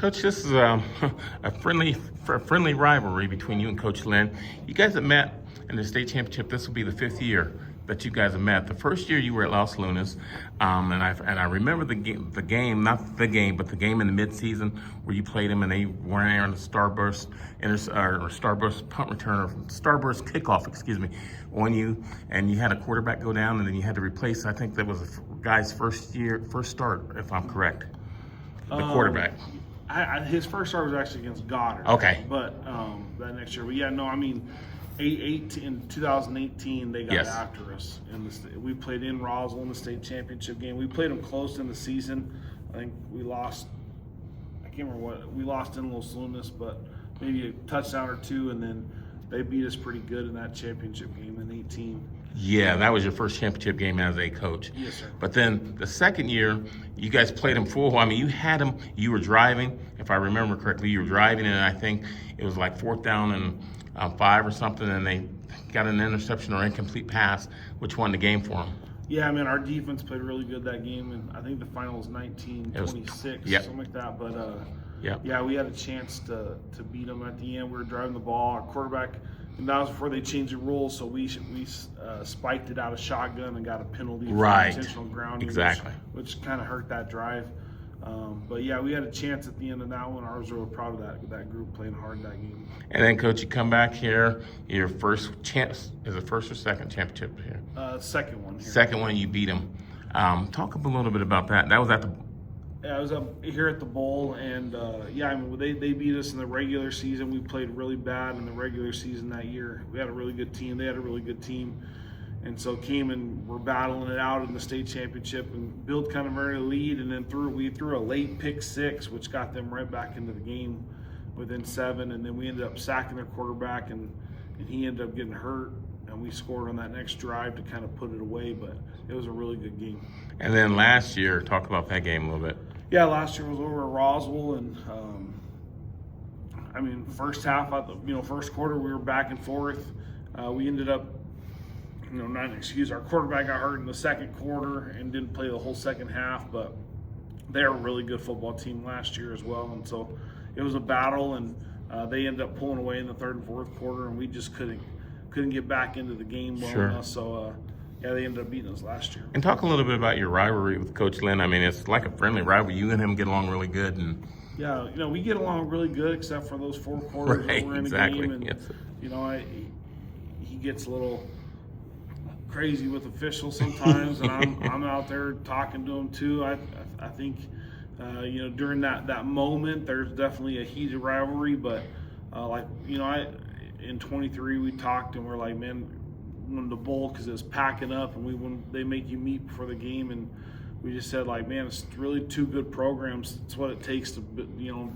Coach, this is a friendly rivalry between you and Coach Lynn. You guys have met in the state championship. This will be the fifth year that you guys have met. The first year you were at Los Lunas, and I remember the game, not the game, but the game in the midseason where you played them and they weren't on the starburst punt return or starburst kickoff, on you, and you had a quarterback go down, and then you had to replace. I think that was a guy's first start, if I'm correct. The quarterback. His first start was actually against Goddard. Okay. But that next year. But yeah, no, I mean, in 2018, they got after us. We played in Roswell in the state championship game. We played them close in the season. I think we lost. I can't remember what we lost in Los Lunas, but maybe a touchdown or two, and then they beat us pretty good in that championship game in 18. Yeah, that was your first championship game as a coach. Yes, sir. But then the second year, you guys played them full. I mean, you had them. You were driving, if I remember correctly. You were driving, and I think it was like 4th down and 5 or something, and they got an interception or incomplete pass, which won the game for them. Yeah, I mean, our defense played really good that game, and I think the final was 19-26, something like that. But yeah, we had a chance to beat them at the end. We were driving the ball. Our quarterback. And that was before they changed the rules, so we spiked it out of shotgun and got a penalty for intentional grounding, which kind of hurt that drive. But yeah, we had a chance at the end of that one. I was really proud of that group playing hard that game. And then, Coach, you come back here. Your first chance is it first or second championship here? Second one. Here. Second one, you beat them. Talk a little bit about that. That was at the. Yeah, I was up here at the bowl, and I mean, they beat us in the regular season. We played really bad in the regular season that year. We had a really good team. They had a really good team, and so came and we're battling it out in the state championship and built kind of early lead, and then we threw a late pick 6, which got them right back into the game within 7, and then we ended up sacking their quarterback, and he ended up getting hurt. And we scored on that next drive to kind of put it away, but it was a really good game. And then last year, talk about that game a little bit. Yeah, last year was over at Roswell, and I mean, first half, first quarter, we were back and forth. We ended up, our quarterback got hurt in the second quarter and didn't play the whole second half, but they're a really good football team last year as well, and so it was a battle, and they ended up pulling away in the third and fourth quarter, and we just couldn't get back into the game well enough. So, they ended up beating us last year. And talk a little bit about your rivalry with Coach Lynn. I mean, it's like a friendly rivalry. You and him get along really good. And yeah, we get along really good except for those 4 quarters that we're in the game. And, he gets a little crazy with officials sometimes, and I'm out there talking to him too. I think, during that moment, there's definitely a heated rivalry, but in 23 we talked and we're like, man, when the bowl, because it was packing up, and when they make you meet before the game, and we just said, like, man, it's really 2 good programs. It's what it takes to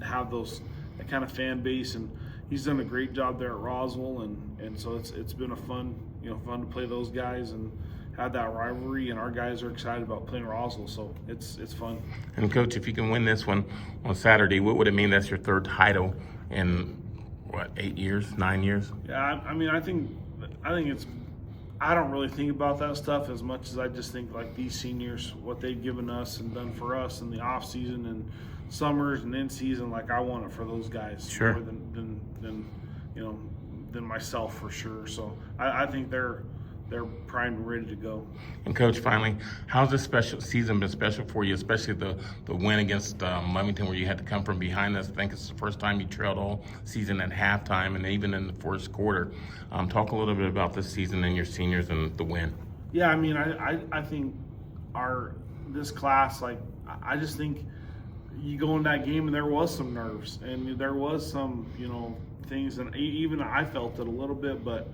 have that kind of fan base, and he's done a great job there at Roswell, and so it's been a fun to play those guys and had that rivalry, and our guys are excited about playing Roswell, so it's fun. And Coach, if you can win this one on Saturday, what would it mean? That's your 3rd title in 8 years, 9 years? Yeah, I mean, I think it's. I don't really think about that stuff as much as I just think like these seniors, what they've given us and done for us in the off season and summers and in season. Like, I want it for those guys more than myself for sure. So I think they're primed and ready to go. And Coach, finally, how's this season been special for you, especially the win against Lovington, where you had to come from behind us? I think it's the first time you trailed all season at halftime and even in the first quarter. Talk a little bit about this season and your seniors and the win. Yeah, I mean, I think this class, like, I just think you go in that game and there was some nerves and there was some, things, and even I felt it a little bit, but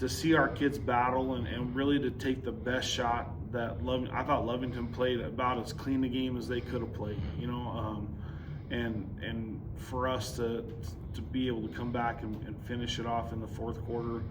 to see our kids battle and really to take the best shot that I thought Lovington played about as clean a game as they could have played, and for us to be able to come back and finish it off in the fourth quarter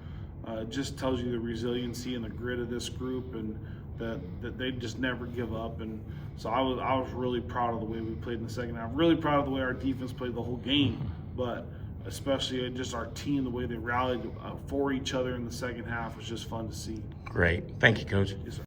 just tells you the resiliency and the grit of this group, and that they just never give up. And so I was really proud of the way we played in the second half. Really proud of the way our defense played the whole game, but especially just our team, the way they rallied for each other in the second half was just fun to see. Great. Thank you, Coach. Yes, sir.